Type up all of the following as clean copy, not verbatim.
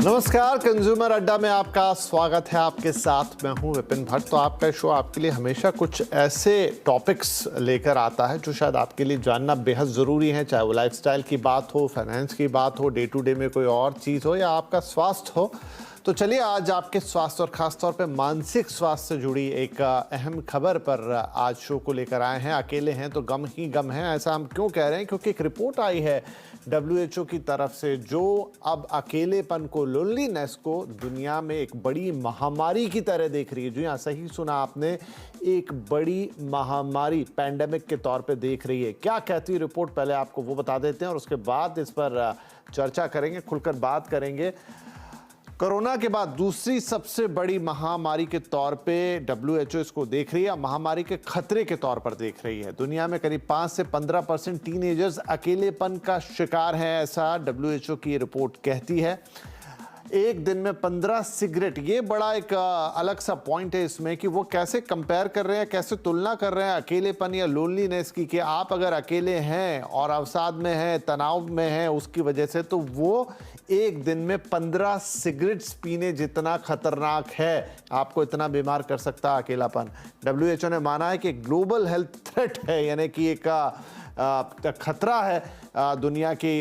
नमस्कार, कंज्यूमर अड्डा में आपका स्वागत है। आपके साथ मैं हूं विपिन भट्ट। तो आपका शो आपके लिए हमेशा कुछ ऐसे टॉपिक्स लेकर आता है जो शायद आपके लिए जानना बेहद ज़रूरी है, चाहे वो लाइफस्टाइल की बात हो, फाइनेंस की बात हो, डे टू डे में कोई और चीज़ हो या आपका स्वास्थ्य हो। तो चलिए आज आपके स्वास्थ्य और ख़ास तौर पे मानसिक स्वास्थ्य से जुड़ी एक अहम खबर पर आज शो को लेकर आए हैं। अकेले हैं तो गम ही गम है, ऐसा हम क्यों कह रहे हैं? क्योंकि एक रिपोर्ट आई है WHO की तरफ से जो अब अकेलेपन को, लोनलीनेस को दुनिया में एक बड़ी महामारी की तरह देख रही है। जी हाँ, सही सुना आपने, एक बड़ी महामारी पैंडेमिक के तौर पे देख रही है। क्या कहती है रिपोर्ट, पहले आपको वो बता देते हैं और उसके बाद इस पर चर्चा करेंगे, खुलकर बात करेंगे। कोरोना के बाद दूसरी सबसे बड़ी महामारी के तौर पे WHO इसको देख रही है, महामारी के खतरे के तौर पर देख रही है। दुनिया में करीब 5 से 15% टीनेजर्स अकेलेपन का शिकार हैं, ऐसा WHO की रिपोर्ट कहती है। एक दिन में 15 सिगरेट, ये बड़ा एक अलग सा पॉइंट है इसमें कि वो कैसे कंपेयर कर रहे हैं, कैसे तुलना कर रहे हैं अकेलेपन या लोनलीनेस की, कि आप अगर अकेले हैं और अवसाद में हैं, तनाव में हैं उसकी वजह से, तो वो एक दिन में 15 सिगरेट्स पीने जितना खतरनाक है। आपको इतना बीमार कर सकता है अकेलापन। WHO ने माना है कि ग्लोबल हेल्थ थ्रेट है, यानी कि एक खतरा है दुनिया की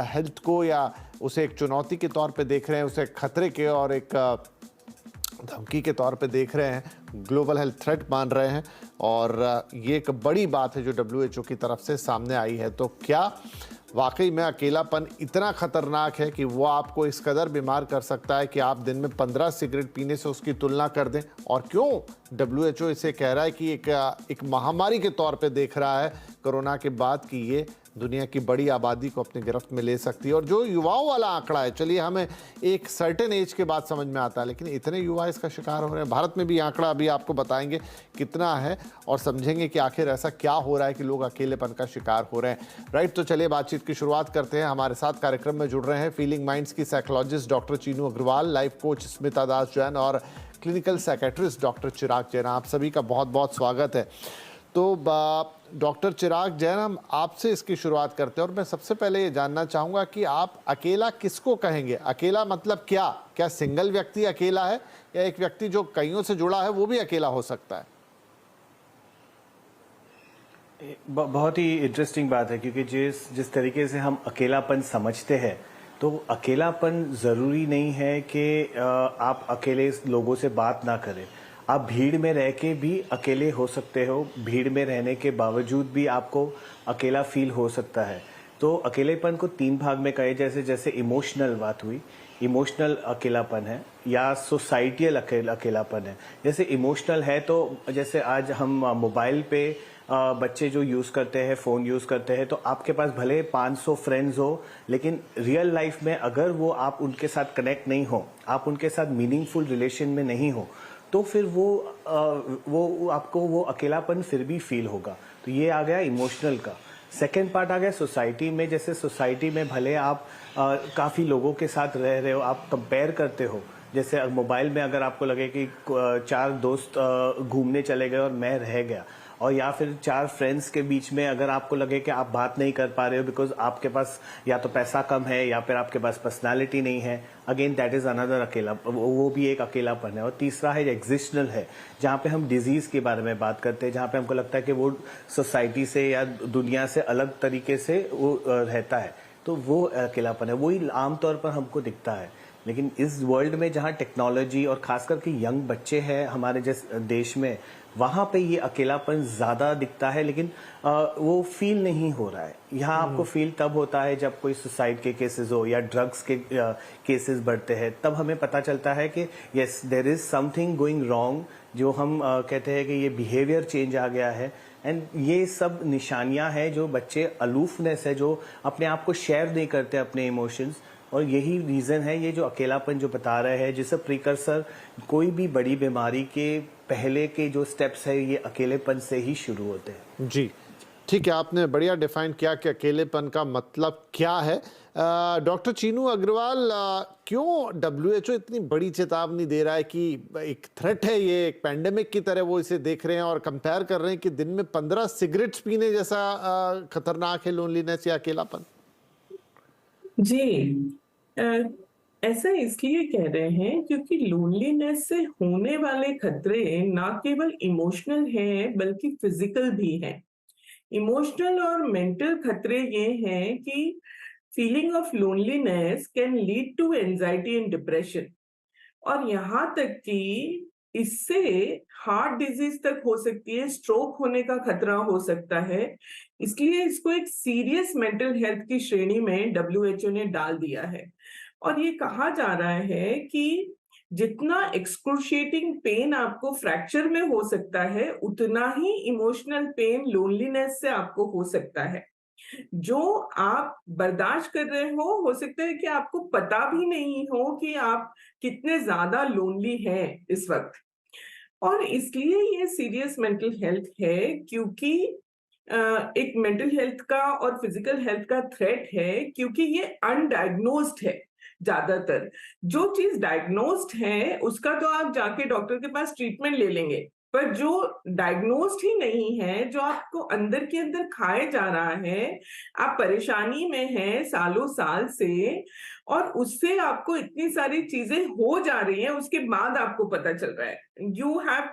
हेल्थ को, या उसे एक चुनौती के तौर पे देख रहे हैं, उसे खतरे के और एक धमकी के तौर पे देख रहे हैं, ग्लोबल हेल्थ थ्रेट मान रहे हैं। और ये एक बड़ी बात है जो WHO की तरफ से सामने आई है। तो क्या वाकई में अकेलापन इतना खतरनाक है कि वो आपको इस कदर बीमार कर सकता है कि आप दिन में 15 सिगरेट पीने से उसकी तुलना कर दें? और क्यों WHO इसे कह रहा है कि एक महामारी के तौर पे देख रहा है कोरोना के बाद, कि ये दुनिया की बड़ी आबादी को अपनी गिरफ्त में ले सकती है? और जो युवाओं वाला आंकड़ा है, चलिए हमें एक सर्टेन एज के बाद समझ में आता है, लेकिन इतने युवा इसका शिकार हो रहे हैं। भारत में भी आंकड़ा अभी आपको बताएंगे कितना है और समझेंगे कि आखिर ऐसा क्या हो रहा है कि लोग अकेलेपन का शिकार हो रहे हैं। राइट, तो चलिए बातचीत की शुरुआत करते हैं। हमारे साथ कार्यक्रम में जुड़ रहे हैं फीलिंग माइंड्स की psychologist doctor Chinu Agarwal, life coach Smita Das Jain और clinical psychiatrist doctor Chirag Jain. आप सभी का बहुत बहुत स्वागत है। तो डॉक्टर चिराग जैन, हम आपसे इसकी शुरुआत करते हैं और मैं सबसे पहले ये जानना चाहूँगा कि आप अकेला किसको कहेंगे? अकेला मतलब क्या? क्या सिंगल व्यक्ति अकेला है या एक व्यक्ति जो कईयों से जुड़ा है वो भी अकेला हो सकता है? बहुत ही इंटरेस्टिंग बात है, क्योंकि जिस तरीके से हम अकेलापन समझते हैं, तो अकेलापन ज़रूरी नहीं है कि आप अकेले लोगों से बात ना करें। आप भीड़ में रह के भी अकेले हो सकते हो, भीड़ में रहने के बावजूद भी आपको अकेला फील हो सकता है। तो अकेलेपन को 3 भाग में कहे, जैसे इमोशनल बात हुई, इमोशनल अकेलापन है, या सोसाइटियल अकेलापन है। जैसे इमोशनल है तो जैसे आज हम मोबाइल पे बच्चे जो यूज़ करते हैं, फ़ोन यूज़ करते हैं, तो आपके पास भले 500 फ्रेंड्स हो, लेकिन रियल लाइफ में अगर वो आप उनके साथ कनेक्ट नहीं हो, आप उनके साथ मीनिंगफुल रिलेशन में नहीं हो, तो फिर वो आपको वो अकेलापन फिर भी फील होगा। तो ये आ गया इमोशनल का। सेकेंड पार्ट आ गया सोसाइटी में। जैसे सोसाइटी में भले आप काफ़ी लोगों के साथ रह रहे हो, आप कंपेयर करते हो। जैसे मोबाइल में अगर आपको लगे कि 4 दोस्त घूमने चले गए और मैं रह गया, और या फिर 4 फ्रेंड्स के बीच में अगर आपको लगे कि आप बात नहीं कर पा रहे हो बिकॉज आपके पास या तो पैसा कम है या फिर आपके पास पर्सनालिटी नहीं है, अगेन दैट इज अनदर अकेला, वो भी एक अकेलापन है। और तीसरा है एग्जिस्टनल है, जहाँ पे हम डिजीज के बारे में बात करते हैं, जहाँ पे हमको लगता है कि वो सोसाइटी से या दुनिया से अलग तरीके से वो रहता है, तो वो अकेलापन है, वही आमतौर पर हमको दिखता है। लेकिन इस वर्ल्ड में जहाँ टेक्नोलॉजी और खास करके यंग बच्चे हैं हमारे जैसे देश में, वहाँ पे ये अकेलापन ज़्यादा दिखता है, लेकिन वो फील नहीं हो रहा है। यहाँ आपको फील तब होता है जब कोई सुसाइड के केसेस हो या ड्रग्स के केसेस बढ़ते हैं, तब हमें पता चलता है कि yes there is something going wrong, जो हम कहते हैं कि ये बिहेवियर चेंज आ गया है। एंड ये सब निशानियां हैं जो बच्चे, अलूफनेस है, जो अपने आप को शेयर नहीं करते अपने इमोशंस, और यही रीज़न है ये जो अकेलापन जो बता रहे हैं, जिसे प्रिकर्सर कोई भी बड़ी बीमारी के पहले के जो स्टेप्स है ये अकेलेपन से ही शुरू होते हैं। जी ठीक है, आपने बढ़िया डिफाइन किया कि अकेलेपन का मतलब क्या है। डॉक्टर चीनू अग्रवाल, क्यों WHO इतनी बड़ी चेतावनी दे रहा है कि एक थ्रेट है, ये एक पैंडेमिक की तरह वो इसे देख रहे हैं और कंपेयर कर रहे हैं कि दिन में 15 सिगरेट्स पीने जैसा खतरनाक है लोनलीनेस या अकेलापन? जी, ऐसा इसलिए कह रहे हैं क्योंकि लोनलीनेस से होने वाले खतरे ना केवल इमोशनल हैं बल्कि फिजिकल भी हैं। इमोशनल और मेंटल खतरे ये हैं कि feeling of loneliness can lead to anxiety and depression, और यहाँ तक कि इससे हार्ट डिजीज तक हो सकती है, स्ट्रोक होने का खतरा हो सकता है। इसलिए इसको एक सीरियस मेंटल हेल्थ की श्रेणी में डब्ल्यूएचओ ने डाल दिया है। और ये कहा जा रहा है कि जितना एक्सक्रूशिएटिंग पेन आपको फ्रैक्चर में हो सकता है, उतना ही इमोशनल पेन लोनलीनेस से आपको हो सकता है। जो आप बर्दाश्त कर रहे हो सकता है कि आपको पता भी नहीं हो कि आप कितने ज्यादा लोनली हैं इस वक्त। और इसलिए ये सीरियस मेंटल हेल्थ है, क्योंकि एक मेंटल हेल्थ का और फिजिकल हेल्थ का थ्रेट है, क्योंकि ये अनडायग्नोज्ड है। ज्यादातर जो चीज डायग्नोज्ड है उसका तो आप जाके डॉक्टर के पास ट्रीटमेंट ले लेंगे, पर जो डायग्नोज्ड ही नहीं है, जो आपको अंदर के अंदर खाए जा रहा है, आप परेशानी में हैं सालों साल से, और उससे आपको इतनी सारी चीजें हो जा रही हैं, उसके बाद आपको पता चल रहा है, you have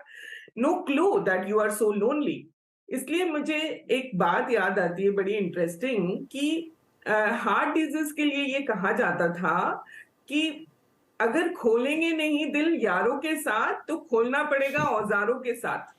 no clue that you are so lonely. इसलिए मुझे एक बात याद आती है बड़ी इंटरेस्टिंग कि हार्ट डिजीज के लिए ये कहा जाता था कि अगर खोलेंगे नहीं दिल यारों के साथ तो खोलना पड़ेगा औजारों के साथ।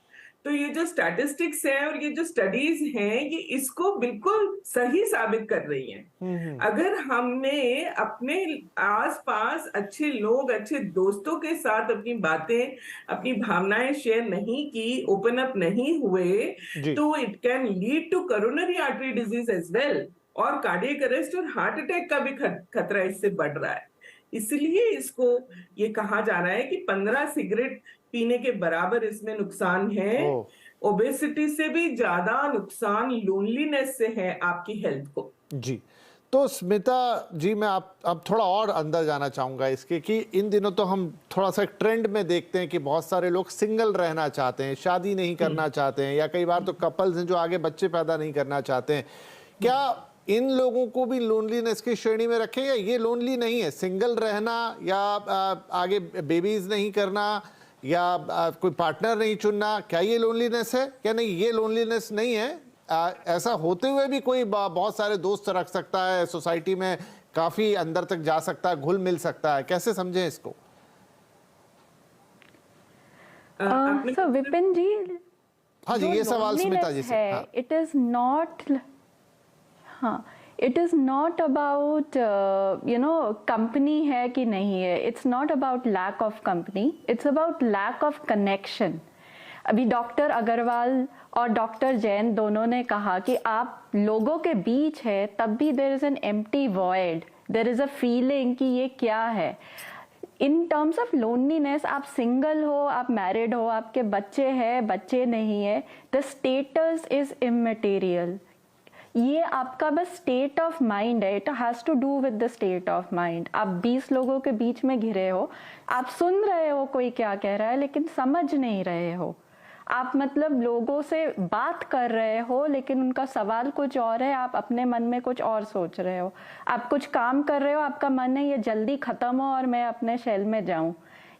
तो ये जो स्टैटिस्टिक्स है और ये जो स्टडीज हैं, ये इसको बिल्कुल सही साबित कर रही हैं। अगर हमने अपने आसपास अच्छे लोग, अच्छे दोस्तों के साथ अपनी बातें, अपनी भावनाएं शेयर नहीं की, ओपन अप नहीं हुए, तो it can lead to coronary artery disease as well, और कार्डियक अरेस्ट और हार्ट अटैक का भी खतरा इससे बढ़ रहा है। इसलिए इसको ये कहा जा रहा है कि 15 सिगरेट पीने के बराबर इसमें नुकसान है। ओबेसिटी से भी ज्यादा नुकसान लोनलीनेस से है आपकी हेल्थ को। जी, तो स्मिता जी, मैं अब थोड़ा और अंदर जाना चाहूँगा इसके कि इन दिनों तो हम थोड़ा सा ट्रेंड में देखते हैं कि बहुत सारे लोग सिंगल रहना चाहते हैं, शादी नहीं करना चाहते हैं, या कई बार तो कपल्स हैं जो आगे बच्चे पैदा नहीं करना चाहते हैं। क्या इन लोगों को भी लोनलीनेस की श्रेणी में रखें, या ये लोनली नहीं है? सिंगल रहना या आगे बेबीज नहीं करना या कोई पार्टनर नहीं चुनना, क्या ये लोनलीनेस है? क्या नहीं, ये लोनलीनेस नहीं है? ऐसा होते हुए भी कोई बहुत सारे दोस्त रख सकता है, सोसाइटी में काफी अंदर तक जा सकता है, घुल मिल सकता है, कैसे समझें इसको? सो विपिन जी, हाँ जी, ये सवाल स्मिता जी से। हाँ। It is not about company है कि नहीं है। It's not about lack of company, it's about lack of connection. अभी डॉक्टर अग्रवाल और डॉक्टर जैन दोनों ने कहा कि आप लोगों के बीच है तब भी there is an empty void, there is a feeling कि ये क्या है। इन टर्म्स ऑफ लोनलीनेस, आप सिंगल हो, आप मैरिड हो, आपके बच्चे हैं, बच्चे नहीं है, द स्टेटस इज इमटेरियल। ये आपका बस स्टेट ऑफ माइंड है, it has to do with the state of mind. आप 20 लोगों के बीच में घिरे हो, आप सुन रहे हो कोई क्या कह रहा है लेकिन समझ नहीं रहे हो। आप मतलब लोगों से बात कर रहे हो लेकिन उनका सवाल कुछ और है, आप अपने मन में कुछ और सोच रहे हो। आप कुछ काम कर रहे हो, आपका मन है ये जल्दी खत्म हो और मैं अपने शेल में जाऊं।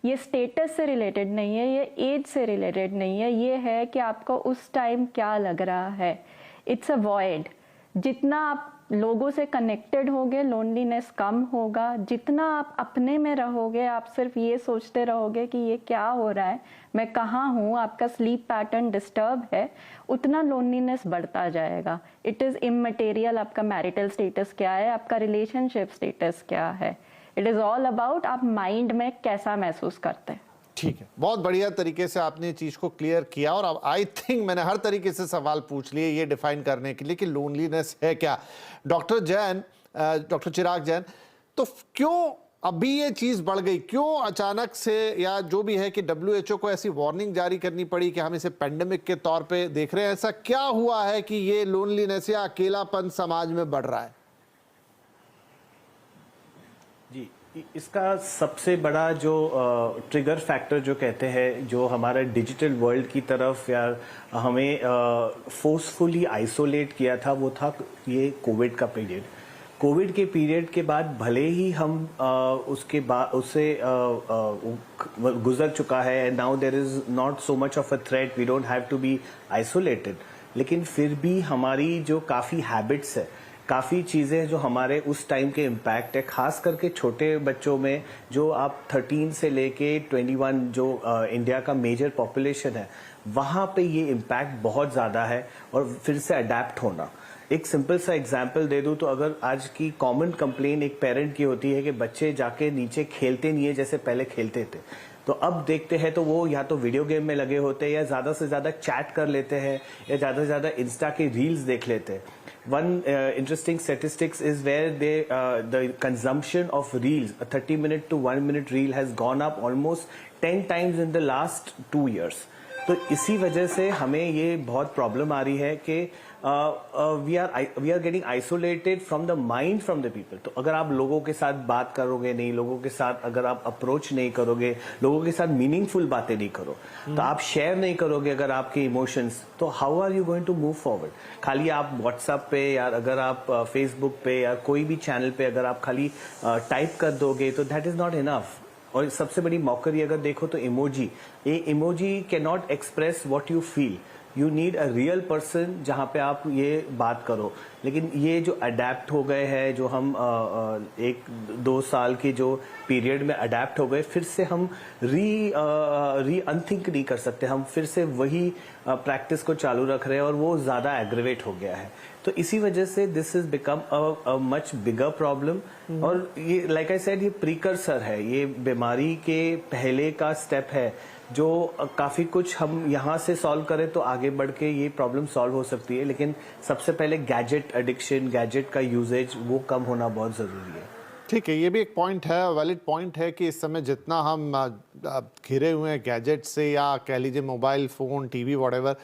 ये स्टेटस से रिलेटेड नहीं है, ये एज से रिलेटेड नहीं है, ये है कि आपको उस टाइम क्या लग रहा है। It's a void. जितना आप लोगों से कनेक्टेड होगे, लोनलीनेस कम होगा। जितना आप अपने में रहोगे, आप सिर्फ ये सोचते रहोगे कि ये क्या हो रहा है, मैं कहाँ हूँ, आपका स्लीप पैटर्न डिस्टर्ब है, उतना लोनलीनेस बढ़ता जाएगा। इट इज़ इमटेरियल, आपका मैरिटल स्टेटस क्या है, आपका रिलेशनशिप स्टेटस क्या है। इट इज़ ऑल अबाउट आप माइंड में कैसा महसूस करते हैं। ठीक है, बहुत बढ़िया तरीके से आपने ये चीज़ को क्लियर किया, और अब आई थिंक मैंने हर तरीके से सवाल पूछ लिए ये डिफाइन करने के लिए कि लोनलीनेस है क्या। डॉक्टर जैन, डॉक्टर चिराग जैन, तो क्यों अभी ये चीज़ बढ़ गई? क्यों अचानक से, या जो भी है कि WHO को ऐसी वार्निंग जारी करनी पड़ी कि हम इसे पेंडेमिक के तौर पे देख रहे हैं? ऐसा क्या हुआ है कि ये लोनलीनेस या अकेलापन समाज में बढ़ रहा है? जी, इसका सबसे बड़ा जो ट्रिगर फैक्टर जो कहते हैं, जो हमारा डिजिटल वर्ल्ड की तरफ या हमें फोर्सफुली आइसोलेट किया था, वो था ये कोविड का पीरियड। कोविड के पीरियड के बाद भले ही हम उसके बाद उससे गुजर चुका है, now there is not so much of a threat, we don't have to be isolated, लेकिन फिर भी हमारी जो काफ़ी हैबिट्स है, काफ़ी चीज़ें जो हमारे उस टाइम के इम्पैक्ट है, खास करके छोटे बच्चों में, जो आप 13 से लेके 21 जो इंडिया का मेजर पॉपुलेशन है, वहाँ पे ये इम्पैक्ट बहुत ज़्यादा है। और फिर से अडेप्ट होना, एक सिंपल सा एग्जाम्पल दे दूं तो अगर आज की कॉमन कंप्लेन एक पेरेंट की होती है कि बच्चे जाके नीचे खेलते नहीं है जैसे पहले खेलते थे, तो अब देखते हैं तो वो या तो वीडियो गेम में लगे होते हैं, या ज़्यादा से ज़्यादा चैट कर लेते हैं, या ज़्यादा से ज़्यादा इंस्टा के रील्स देख लेते हैं। One interesting statistics is where the consumption of reels, a 30-minute to 1-minute reel has gone up almost 10 times in the last 2 years. तो इसी वजह से हमें ये बहुत प्रॉब्लम आ रही है कि we are getting isolated from the mind from the people. तो अगर आप लोगों के साथ बात करोगे नहीं, लोगों के साथ अगर आप अप्रोच नहीं करोगे, लोगों के साथ मीनिंगफुल बातें नहीं करो, तो आप शेयर नहीं करोगे अगर आपके इमोशंस, तो how are you going to move forward? खाली आप व्हाट्सएप पे या अगर आप फेसबुक पे या कोई भी चैनल पे अगर आप खाली टाइप कर दोगे तो दैट इज नॉट इनफ। और सबसे बड़ी मौकरी अगर देखो तो इमोजी, ये emoji can not express what you feel, you need a real person जहाँ पे आप ये बात करो। लेकिन ये जो अडेप्ट हो गए हैं, जो हम 1-2 साल की जो पीरियड में अडेप्ट हो गए, फिर से हम री अनथिंक नहीं कर सकते, हम फिर से वही प्रैक्टिस को चालू रख रहे हैं और वो ज़्यादा एग्रीवेट हो गया है। तो इसी वजह से this is become a much bigger problem. और ये लाइक आई सेड, ये प्रीकर्सर है, ये बीमारी के पहले का स्टेप है, जो काफ़ी कुछ हम यहाँ से सॉल्व करें तो आगे बढ़ के ये प्रॉब्लम सॉल्व हो सकती है। लेकिन सबसे पहले गैजेट एडिक्शन, गैजेट का यूजेज वो कम होना बहुत ज़रूरी है। ठीक है, ये भी एक पॉइंट है, वैलिड पॉइंट है कि इस समय जितना हम घिरे हुए हैं गैजेट से, या कह लीजिए mobile phone, TV, whatever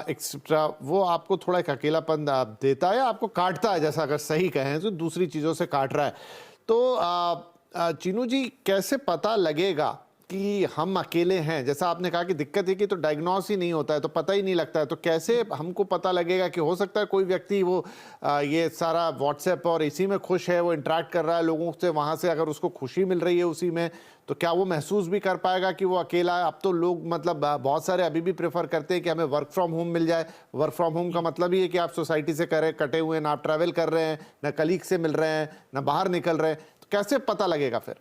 etcetera, वो आपको थोड़ा एक अकेलापन देता है या आपको काटता है, जैसा अगर सही कहें तो दूसरी चीज़ों से काट रहा है। तो चीनू जी, कैसे पता लगेगा कि हम अकेले हैं? जैसा आपने कहा कि दिक्कत है कि तो डायग्नोस ही नहीं होता है, तो पता ही नहीं लगता है, तो कैसे हमको पता लगेगा कि हो सकता है कोई व्यक्ति वो ये सारा व्हाट्सएप और इसी में खुश है, वो इंटरेक्ट कर रहा है लोगों से, वहाँ से अगर उसको खुशी मिल रही है उसी में, तो क्या वो महसूस भी कर पाएगा कि वो अकेला है? अब तो लोग मतलब बहुत सारे अभी भी प्रेफर करते हैं कि हमें वर्क फ्रॉम होम मिल जाए। वर्क फ्रॉम होम का मतलब ही है कि आप सोसाइटी से कटे हुए हैं, ना आप ट्रैवल कर रहे हैं, ना कलीग से मिल रहे हैं, ना बाहर निकल रहे हैं, तो कैसे पता लगेगा फिर?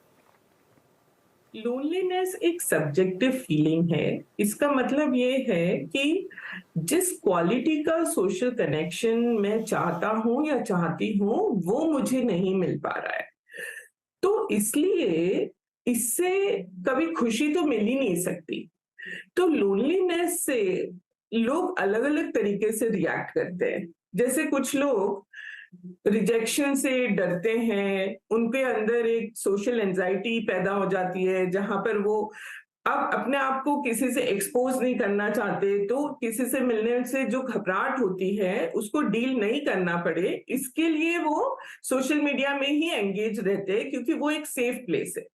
लोनलीनेस एक सब्जेक्टिव फीलिंग है। इसका मतलब ये है कि जिस क्वालिटी का सोशल कनेक्शन मैं चाहता हूं या चाहती हूं, वो मुझे नहीं मिल पा रहा है। तो इसलिए इससे कभी खुशी तो मिल ही नहीं सकती। तो लोनलीनेस से लोग अलग अलग तरीके से रिएक्ट करते हैं। जैसे कुछ लोग रिजेक्शन से डरते हैं, उनके अंदर एक सोशल एंजाइटी पैदा हो जाती है, जहां पर वो अब अपने आप को किसी से एक्सपोज नहीं करना चाहते, तो किसी से मिलने से जो घबराहट होती है उसको डील नहीं करना पड़े, इसके लिए वो सोशल मीडिया में ही एंगेज रहते हैं, क्योंकि वो एक सेफ प्लेस है।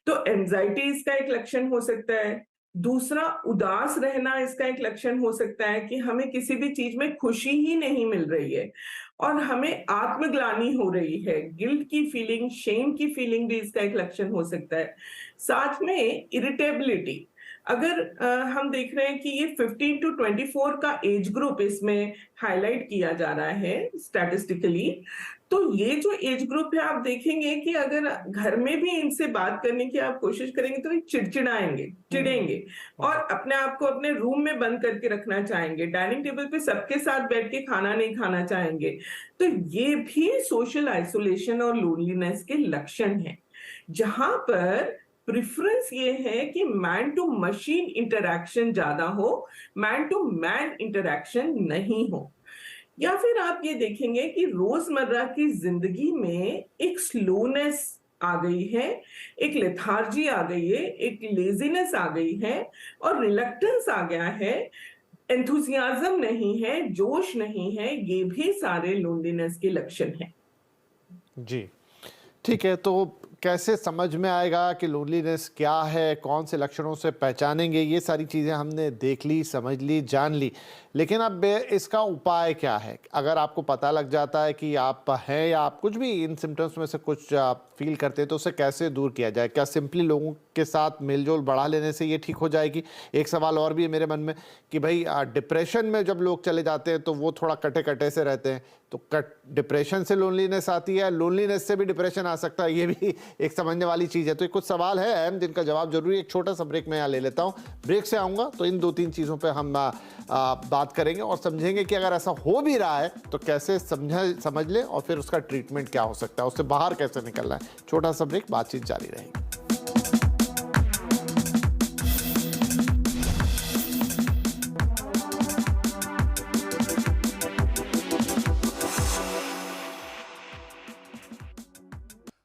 तो एंजाइटी इसका एक लक्षण हो सकता है। दूसरा, उदास रहना इसका एक लक्षण हो सकता है कि हमें किसी भी चीज में खुशी ही नहीं मिल रही है और हमें आत्मग्लानि हो रही है। गिल्ट की फीलिंग, शेम की फीलिंग भी इसका एक लक्षण हो सकता है। साथ में इरिटेबिलिटी, अगर हम देख रहे हैं कि ये 15 to 24 का एज ग्रुप इसमें हाईलाइट किया जा रहा है स्टैटिस्टिकली, तो ये जो एज ग्रुप है, आप देखेंगे कि अगर घर में भी इनसे बात करने की आप कोशिश करेंगे तो ये चिड़चिड़ाएंगे, चिढ़ेंगे और अपने आप को अपने रूम में बंद करके रखना चाहेंगे, डाइनिंग टेबल पे सबके साथ बैठ के खाना नहीं खाना चाहेंगे। तो ये भी सोशल आइसोलेशन और लोनलीनेस के लक्षण हैं, जहां पर प्रेफरेंस ये है कि मैन टू मशीन इंटरैक्शन ज्यादा हो, मैन टू मैन इंटरैक्शन नहीं हो। या फिर आप ये देखेंगे कि रोजमर्रा की जिंदगी में एक स्लोनेस आ गई है, एक लेथार्जी आ गई है, एक लेजीनेस आ गई है और रिलक्टेंस आ गया है, एंथुसियाज्म नहीं है, जोश नहीं है। ये भी सारे लोनलीनेस के लक्षण हैं। जी, ठीक है। तो कैसे समझ में आएगा कि लोनलीनेस क्या है, कौन से लक्षणों से पहचानेंगे, ये सारी चीज़ें हमने देख ली, समझ ली, जान ली। लेकिन अब इसका उपाय क्या है? अगर आपको पता लग जाता है कि आप हैं या आप कुछ भी इन सिम्टम्स में से कुछ फील करते हैं, तो उसे कैसे दूर किया जाए? क्या सिंपली लोगों के साथ मेलजोल बढ़ा लेने से ये ठीक हो जाएगी? एक सवाल और भी है मेरे मन में कि भाई डिप्रेशन में जब लोग चले जाते हैं तो वो थोड़ा कटे-कटे से रहते हैं, तो डिप्रेशन से लोनलीनेस आती है, लोनलीनेस से भी डिप्रेशन आ सकता है, ये भी एक समझने वाली चीज़ है। तो ये कुछ सवाल है अहम जिनका जवाब जरूरी है। एक छोटा सा ब्रेक मैं यहाँ ले लेता हूँ। ब्रेक से आऊँगा तो इन 2-3 चीज़ों पे हम बात करेंगे और समझेंगे कि अगर ऐसा हो भी रहा है तो कैसे समझ लें और फिर उसका ट्रीटमेंट क्या हो सकता है, उससे बाहर कैसे निकलना है। छोटा सा ब्रेक, बातचीत जारी रहेगी।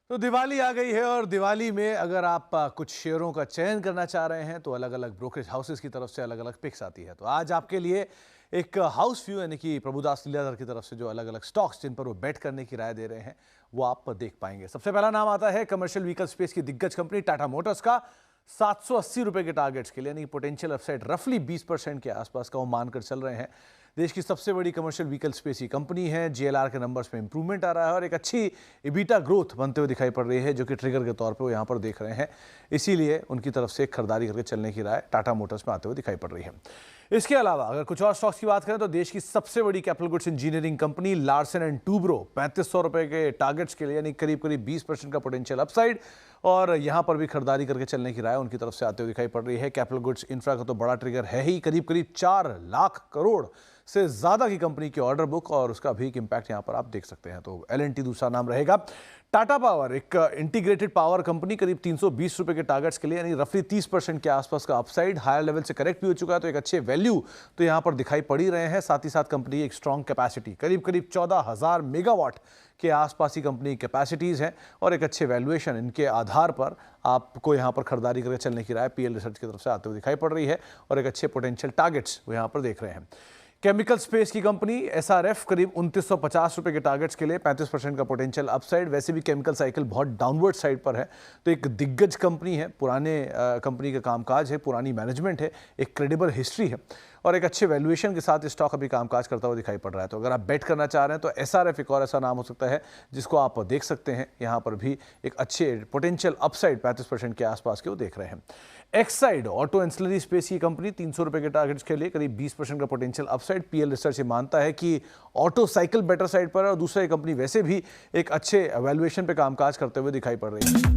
तो दिवाली आ गई है और दिवाली में अगर आप कुछ शेयरों का चयन करना चाह रहे हैं तो अलग अलग ब्रोकरेज हाउसेस की तरफ से अलग अलग पिक्स आती है। तो आज आपके लिए एक हाउस व्यू यानी कि प्रभुदास लीलाधर की तरफ से जो अलग अलग स्टॉक्स जिन पर वो बेट करने की राय दे रहे हैं वो आप देख पाएंगे। सबसे पहला नाम आता है कमर्शियल व्हीकल स्पेस की दिग्गज कंपनी टाटा मोटर्स का। 780 रुपए के टारगेट्स के लिए यानी पोटेंशियल अपसाइड रफली 20% के आसपास का वो मानकर चल रहे हैं। देश की सबसे बड़ी कमर्शियल व्हीकल स्पेस की कंपनी है। जीएलआर के नंबर्स में इंप्रूवमेंट आ रहा है और एक अच्छी इबिटा ग्रोथ बनते हुए दिखाई पड़ रही है, जो कि ट्रिगर के तौर पे वो यहाँ पर देख रहे हैं। इसीलिए उनकी तरफ से खरीदारी करके चलने की राय टाटा मोटर्स में आते हुए दिखाई पड़ रही है। इसके अलावा अगर कुछ और स्टॉक्स की बात करें तो देश की सबसे बड़ी capital goods engineering company Larsen and Toubro 3500 रुपए के टारगेट्स के लिए यानी करीब 20% का पोटेंशियल अपसाइड और यहां पर भी खरीदारी करके चलने की राय उनकी तरफ से आते हुए दिखाई पड़ रही है। कैपिटल गुड्स इंफ्रा का तो बड़ा ट्रिगर है ही, करीब 4 लाख करोड़ से ज्यादा की कंपनी की ऑर्डर बुक और उसका भी एक इंपैक्ट यहां पर आप देख सकते हैं। तो L&T दूसरा नाम रहेगा। टाटा पावर एक इंटीग्रेटेड पावर कंपनी करीब 320 रुपए के टारगेट्स के लिए यानी रफली 30% के आसपास का अपसाइड, हायर लेवल से करेक्ट भी हो चुका है, तो एक अच्छे वैल्यू तो यहां पर दिखाई पड़ ही रहे हैं। साथ ही साथ कंपनी एक स्ट्रॉन्ग कैपेसिटी करीब 14,000 मेगावाट के आसपास ही कंपनी कैपेसिटीज हैं और एक अच्छे वैल्यूएशन इनके आधार पर आपको यहां पर खरीदारी करके चलने की राय पीएल रिसर्च की तरफ से आते हुए दिखाई पड़ रही है और एक अच्छे पोटेंशियल टारगेट्स वो यहां पर देख रहे हैं। केमिकल स्पेस की कंपनी एसआरएफ करीब 2950 रुपए के टारगेट्स के लिए 35% का पोटेंशियल अपसाइड। वैसे भी केमिकल साइकिल बहुत डाउनवर्ड साइड पर है, तो एक दिग्गज कंपनी है, पुराने कंपनी का कामकाज है, पुरानी मैनेजमेंट है, एक क्रेडिबल हिस्ट्री है और एक अच्छे वैल्यूएशन के साथ स्टॉक अभी कामकाज करता हुआ दिखाई पड़ रहा है। तो अगर आप बेट करना चाह रहे हैं तो एसआरएफ एक और ऐसा नाम हो सकता है जिसको आप देख सकते हैं। यहाँ पर भी एक अच्छे पोटेंशियल अपसाइड 35% के आसपास के वो देख रहे हैं। एक्साइड ऑटो एंसिलरी स्पेस की कंपनी 300 रुपए के टारगेट्स के लिए करीब 20% का पोटेंशियल अपसाइड। पीएल रिसर्च ये मानता है कि ऑटो साइकिल बेटर साइड पर है और दूसरा कंपनी वैसे भी एक अच्छे वैल्यूएशन पे कामकाज करते हुए दिखाई पड़ रही है।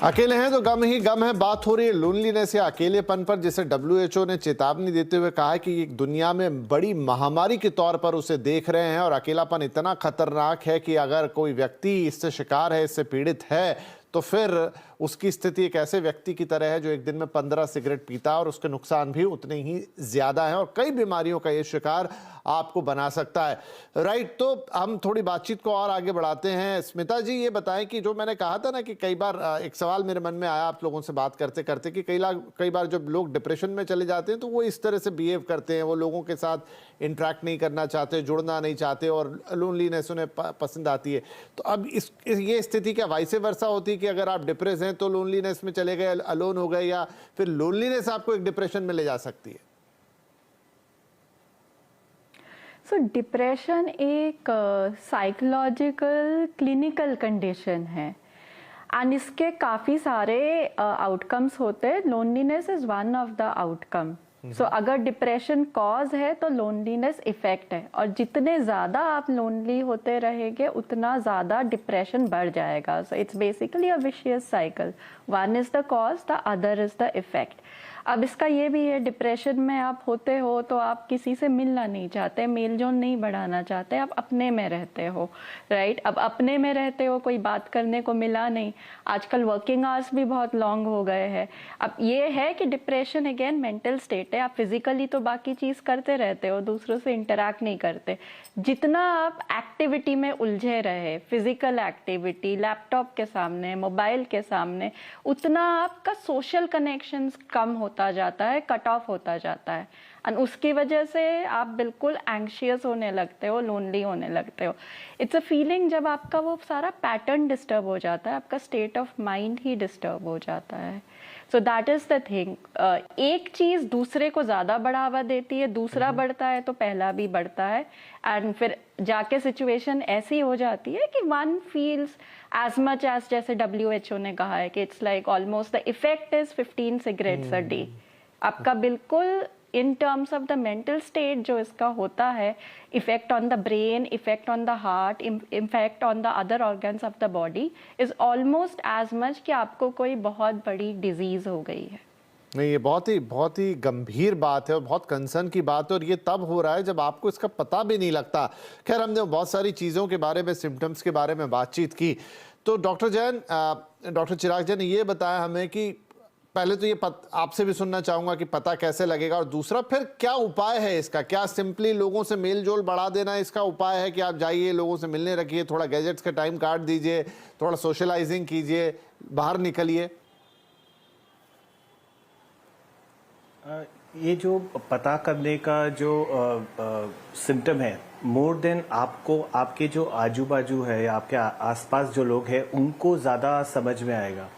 अकेले हैं तो गम ही गम है। बात हो रही है लोनलीनेस या अकेलेपन पर, जिसे WHO ने चेतावनी देते हुए कहा है कि एक दुनिया में बड़ी महामारी के तौर पर उसे देख रहे हैं और अकेलापन इतना खतरनाक है कि अगर कोई व्यक्ति इससे शिकार है, इससे पीड़ित है, तो फिर उसकी स्थिति एक ऐसे व्यक्ति की तरह है जो एक दिन में 15 सिगरेट पीता है और उसके नुकसान भी उतने ही ज्यादा हैं और कई बीमारियों का ये शिकार आपको बना सकता है। राइट, तो हम थोड़ी बातचीत को और आगे बढ़ाते हैं। स्मिता जी, ये बताएं कि जो मैंने कहा था ना कि कई बार एक सवाल मेरे मन में आया आप लोगों से बात करते करते कि कई बार जब लोग डिप्रेशन में चले जाते हैं तो वो इस तरह से बिहेव करते हैं, वो लोगों के साथ इंटरेक्ट नहीं करना चाहते, जुड़ना नहीं चाहते और लोनलीनेस उन्हें पसंद आती है। तो अब ये स्थिति क्या वाइसे वर्सा होती है कि अगर आप डिप्रेस हैं तो लोनलीनेस में चले गए, अलोन हो गए, या फिर लोनलीनेस आपको एक डिप्रेशन में ले जा सकती है? सो डिप्रेशन एक साइकोलॉजिकल क्लिनिकल कंडीशन है एंड इसके काफ़ी सारे आउटकम्स होते हैं। Loneliness is one of the outcome. So अगर डिप्रेशन कॉज है तो लोनलीनेस इफेक्ट है और जितने ज़्यादा आप लोनली होते रहेंगे उतना ज़्यादा डिप्रेशन बढ़ जाएगा। So it's basically a vicious cycle, one is the cause, the other is the effect. अब इसका ये भी है, डिप्रेशन में आप होते हो तो आप किसी से मिलना नहीं चाहते, मेलजोल नहीं बढ़ाना चाहते, आप अपने में रहते हो, राइट। अब अपने में रहते हो, कोई बात करने को मिला नहीं। आजकल वर्किंग आवर्स भी बहुत लॉन्ग हो गए हैं। अब ये है कि डिप्रेशन अगेन मेंटल स्टेट है। आप फिजिकली तो बाकी चीज़ करते रहते हो, दूसरों से इंटरैक्ट नहीं करते। जितना आप एक्टिविटी में उलझे रहे, फिजिकल एक्टिविटी, लैपटॉप के सामने, मोबाइल के सामने, उतना आपका सोशल कनेक्शंस कम होते होता जाता है, कट ऑफ होता जाता है, और उसकी वजह से आप बिल्कुल एंग्शियस होने लगते हो, लोनली होने लगते हो। इट्स अ फीलिंग जब आपका वो सारा पैटर्न डिस्टर्ब हो जाता है, आपका state of mind he disturb हो जाता है। So that is the thing. एक चीज़ दूसरे को ज़्यादा बढ़ावा देती है, दूसरा बढ़ता है तो पहला भी बढ़ता है, एंड फिर जाके सिचुएशन ऐसी हो जाती है कि one feels as much as, जैसे WHO ने कहा है कि it's like almost the effect is 15 cigarettes a day. आपका बिल्कुल in terms of the mental state जो इसका होता है, effect on the brain, effect on the heart, effect on the other organs of the body is almost as much कि आपको कोई बहुत बड़ी डिजीज हो गई है। नहीं, ये बहुत ही गंभीर बात है और बहुत कंसर्न की बात है, और ये तब हो रहा है जब आपको इसका पता भी नहीं लगता। खैर, हमने बहुत सारी चीज़ों के बारे में, सिम्टम्स के बारे में बातचीत की। तो डॉक्टर जैन, डॉक्टर चिराग जैन ने ये बताया हमें कि पहले तो ये आपसे भी सुनना चाहूँगा कि पता कैसे लगेगा, और दूसरा फिर क्या उपाय है इसका? क्या सिंपली लोगों से मेल जोल बढ़ा देना इसका उपाय है कि आप जाइए, लोगों से मिलने रखिए, थोड़ा गैजेट्स का टाइम काट दीजिए, थोड़ा सोशलाइजिंग कीजिए, बाहर निकलिए? ये जो पता करने का जो सिम्टम है, मोर देन आपको आपके जो आजू बाजू है या आपके आसपास जो लोग हैं उनको ज़्यादा समझ में आएगा।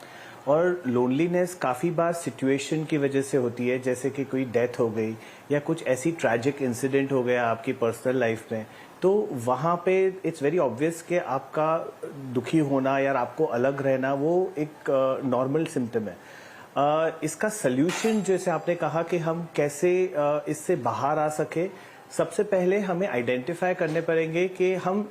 और लोनलीनेस काफ़ी बार सिचुएशन की वजह से होती है, जैसे कि कोई डेथ हो गई या कुछ ऐसी ट्रैजिक इंसिडेंट हो गया आपकी पर्सनल लाइफ में, तो वहाँ पे इट्स वेरी ऑब्वियस कि आपका दुखी होना या आपको अलग रहना वो एक नॉर्मल सिम्टम है। इसका सल्यूशन जैसे आपने कहा कि हम कैसे इससे बाहर आ सके, सबसे पहले हमें आइडेंटिफाई करने पड़ेंगे कि हम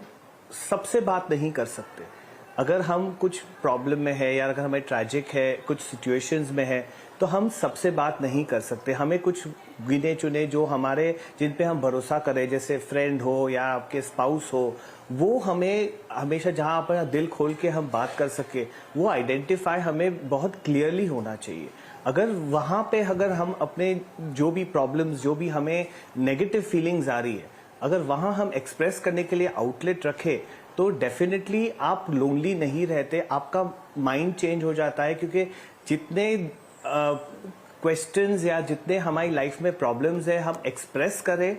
सबसे बात नहीं कर सकते। अगर हम कुछ प्रॉब्लम में है या अगर हमें ट्रैजिक है, कुछ सिचुएशंस में है, तो हम सबसे बात नहीं कर सकते। हमें कुछ गिने चुने जो हमारे, जिन पे हम भरोसा करें, जैसे फ्रेंड हो या आपके स्पाउस हो, वो हमें हमेशा जहां अपना दिल खोल के हम बात कर सके, वो आइडेंटिफाई हमें बहुत क्लियरली होना चाहिए। अगर वहां पे अगर हम अपने जो भी प्रॉब्लम्स, जो भी हमें नेगेटिव फीलिंग्स आ रही है, अगर वहां हम एक्सप्रेस करने के लिए आउटलेट रखें, तो डेफिनेटली आप लोनली नहीं रहते, आपका माइंड चेंज हो जाता है। क्योंकि जितने क्वेश्चंस या जितने हमारी लाइफ में प्रॉब्लम्स है हम एक्सप्रेस करें,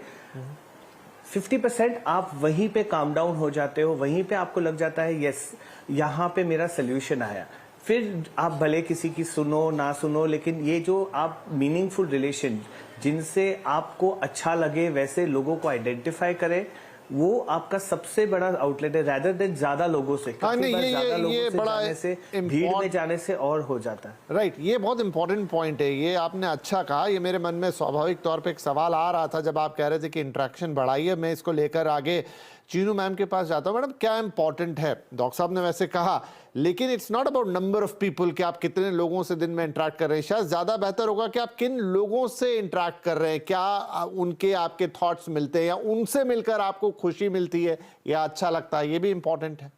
50% आप वहीं पे काम डाउन हो जाते हो, वहीं पे आपको लग जाता है यस यहाँ पे मेरा सोल्यूशन आया। फिर आप भले किसी की सुनो ना सुनो, लेकिन ये जो आप मीनिंगफुल रिलेशन जिनसे आपको अच्छा लगे वैसे लोगों को आइडेंटिफाई करें, वो आपका सबसे बड़ा आउटलेट है, rather than ज्यादा लोगों से। नहीं, ज्यादा लोगों ये से बड़ा जाने से, भीड़ में जाने से और हो जाता है। राइट, ये बहुत इंपॉर्टेंट पॉइंट है, ये आपने अच्छा कहा। ये मेरे मन में स्वाभाविक तौर पे एक सवाल आ रहा था जब आप कह रहे थे कि इंटरेक्शन बढ़ाइए। मैं इसको लेकर आगे चीनू मैम के पास जाता हूँ। मैडम, क्या इंपॉर्टेंट है? डॉक्टर साहब ने वैसे कहा, लेकिन it's not about number of people कि आप कितने लोगों से दिन में इंटरेक्ट कर रहे हैं। शायद ज़्यादा बेहतर होगा कि आप किन लोगों से इंटरेक्ट कर रहे हैं, क्या उनके आपके थॉट्स मिलते हैं या उनसे मिलकर आपको खुशी मिलती है या अच्छा लगता है, ये भी इंपॉर्टेंट है।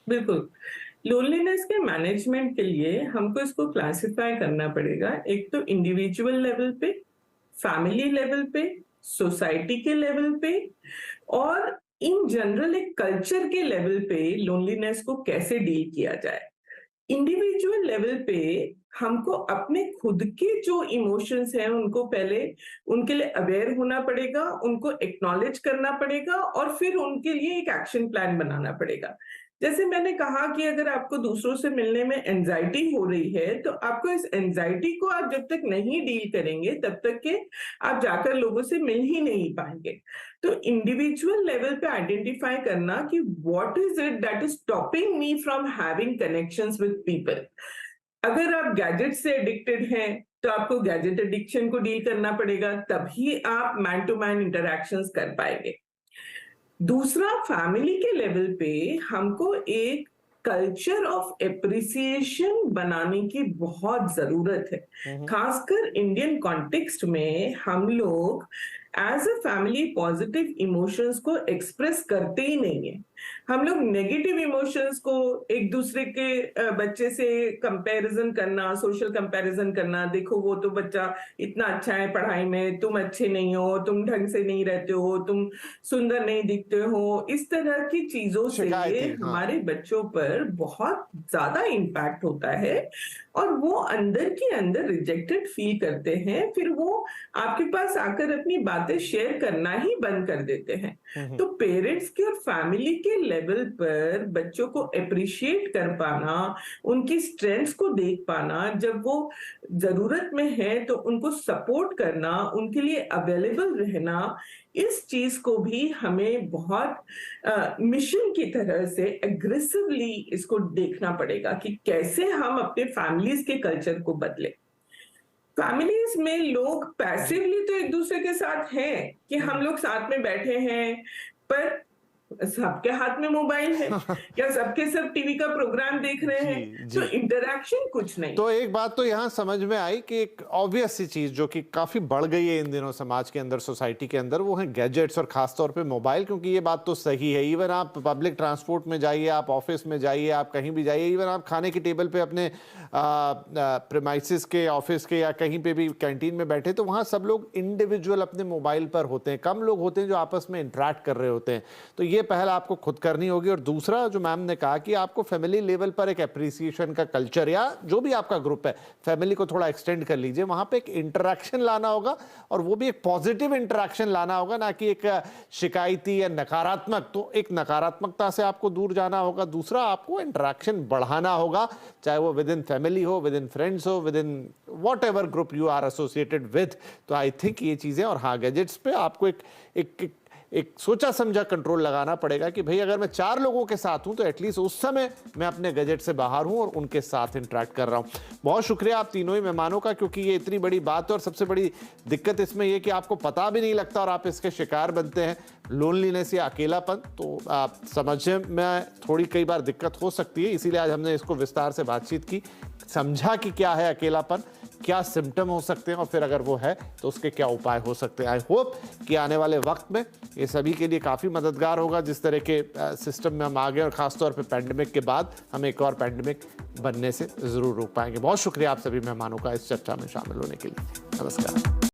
बिल्कुल। लोनलीनेस के मैनेजमेंट के लिए हमको इसको क्लासिफाई करना पड़ेगा। एक तो इंडिविजुअल लेवल पे, फैमिली लेवल पे, सोसाइटी के लेवल पे, और इन जनरल एक कल्चर के लेवल पे लोनलीनेस को कैसे डील किया जाए। इंडिविजुअल लेवल पे हमको अपने खुद के जो इमोशंस हैं उनको पहले उनके लिए अवेयर होना पड़ेगा, उनको एक्नॉलेज करना पड़ेगा, और फिर उनके लिए एक एक्शन प्लान बनाना पड़ेगा। जैसे मैंने कहा कि अगर आपको दूसरों से मिलने में एंजाइटी हो रही है, तो आपको इस एंजाइटी को आप जब तक नहीं डील करेंगे तब तक के आप जाकर लोगों से मिल ही नहीं पाएंगे। तो इंडिविजुअल लेवल पे आइडेंटिफाई करना कि what is it that is stopping me from having connections with people. अगर आप गैजेट से एडिक्टेड हैं तो आपको गैजेट एडिक्शन को डील करना पड़ेगा, तभी आप मैन टू मैन इंटरैक्शंस कर पाएंगे। दूसरा, फैमिली के लेवल पे हमको एक कल्चर ऑफ एप्रिसिएशन बनाने की बहुत जरूरत है। खासकर इंडियन कॉन्टेक्स्ट में हम लोग as a family positive emotions को एक्सप्रेस करते ही नहीं है। हम लोग नेगेटिव इमोशंस को एक दूसरे के बच्चे से कंपैरिजन करना, सोशल कंपैरिजन करना, देखो वो तो बच्चा इतना अच्छा है पढ़ाई में, तुम अच्छे नहीं हो, तुम ढंग से नहीं रहते हो, तुम सुंदर नहीं दिखते हो, इस तरह की चीजों से शिकायती, हाँ। हमारे बच्चों पर बहुत ज्यादा इम्पैक्ट होता है और वो अंदर के अंदर रिजेक्टेड फील करते हैं। फिर वो आपके पास आकर अपनी बातें शेयर करना ही बंद कर देते हैं। तो पेरेंट्स के और फैमिली के लेवल पर बच्चों को अप्रिशिएट कर पाना, उनकी स्ट्रेंथ्स को देख पाना, जब वो जरूरत में है तो उनको सपोर्ट करना, उनके लिए अवेलेबल रहना, इस चीज को भी हमें बहुत मिशन की तरह से एग्रेसिवली इसको देखना पड़ेगा कि कैसे हम अपने फैमिलीज के कल्चर को बदले। फैमिलीज में लोग पैसिवली तो एक दूसरे के साथ हैं कि हम लोग साथ में बैठे हैं, पर सबके हाथ में मोबाइल है या सबके सब टीवी का प्रोग्राम देख रहे हैं, जी। तो इंटरैक्शन कुछ नहीं। तो एक बात तो यहाँ समझ में आई कि एक ऑब्वियस सी चीज जो कि काफी बढ़ गई है इन दिनों समाज के अंदर, सोसाइटी के अंदर, वो है गैजेट्स और खासतौर पे मोबाइल। क्योंकि ये बात तो सही है, इवन आप पब्लिक ट्रांसपोर्ट में जाइए, आप ऑफिस में जाइए, आप कहीं भी जाइए, इवन आप खाने की टेबल पे अपने प्रेमाइसिस के, ऑफिस के या कहीं पे भी कैंटीन में बैठे, तो वहाँ सब लोग इंडिविजुअल अपने मोबाइल पर होते हैं। कम लोग होते हैं जो आपस में इंटरेक्ट कर रहे होते हैं। तो ये पहल आपको खुद करनी होगी। और दूसरा जो मैम ने कहा कि आपको फैमिली लेवल पर एक एप्रिसिएशन का कल्चर, या जो भी आपका ग्रुप है, फैमिली को थोड़ा एक्सटेंड कर लीजिए, वहां पे एक इंटरेक्शन लाना होगा, और वो भी एक पॉजिटिव इंटरेक्शन लाना होगा, ना कि एक शिकायती या नकारात्मक। तो एक नकारात्मकता से आपको दूर जाना होगा। दूसरा, आपको इंटरेक्शन बढ़ाना होगा, चाहे वो विद इन फैमिली हो, विद इन फ्रेंड्स हो, within whatever group you are associated with. तो आई थिंक ये चीजें। और हाँ, गैजेट्स पे आपको एक सोचा समझा कंट्रोल लगाना पड़ेगा कि भाई अगर मैं 4 लोगों के साथ हूं तो एटलीस्ट उस समय मैं अपने गैजेट से बाहर हूं और उनके साथ इंटरेक्ट कर रहा हूं। बहुत शुक्रिया आप तीनों ही मेहमानों का, क्योंकि ये इतनी बड़ी बात है और सबसे बड़ी दिक्कत इसमें यह कि आपको पता भी नहीं लगता और आप इसके शिकार बनते हैं, लोनलीनेस या अकेलापन। तो आप समझने में थोड़ी कई बार दिक्कत हो सकती है, इसीलिए आज हमने इसको विस्तार से बातचीत की, समझा कि क्या है अकेलापन, क्या सिम्टम हो सकते हैं, और फिर अगर वो है तो उसके क्या उपाय हो सकते हैं। आई होप कि आने वाले वक्त में ये सभी के लिए काफ़ी मददगार होगा, जिस तरह के सिस्टम में हम आ गए, और ख़ासतौर पे पैंडेमिक के बाद हम एक और पैंडेमिक बनने से ज़रूर रोक पाएंगे। बहुत शुक्रिया आप सभी मेहमानों का इस चर्चा में शामिल होने के लिए। नमस्कार।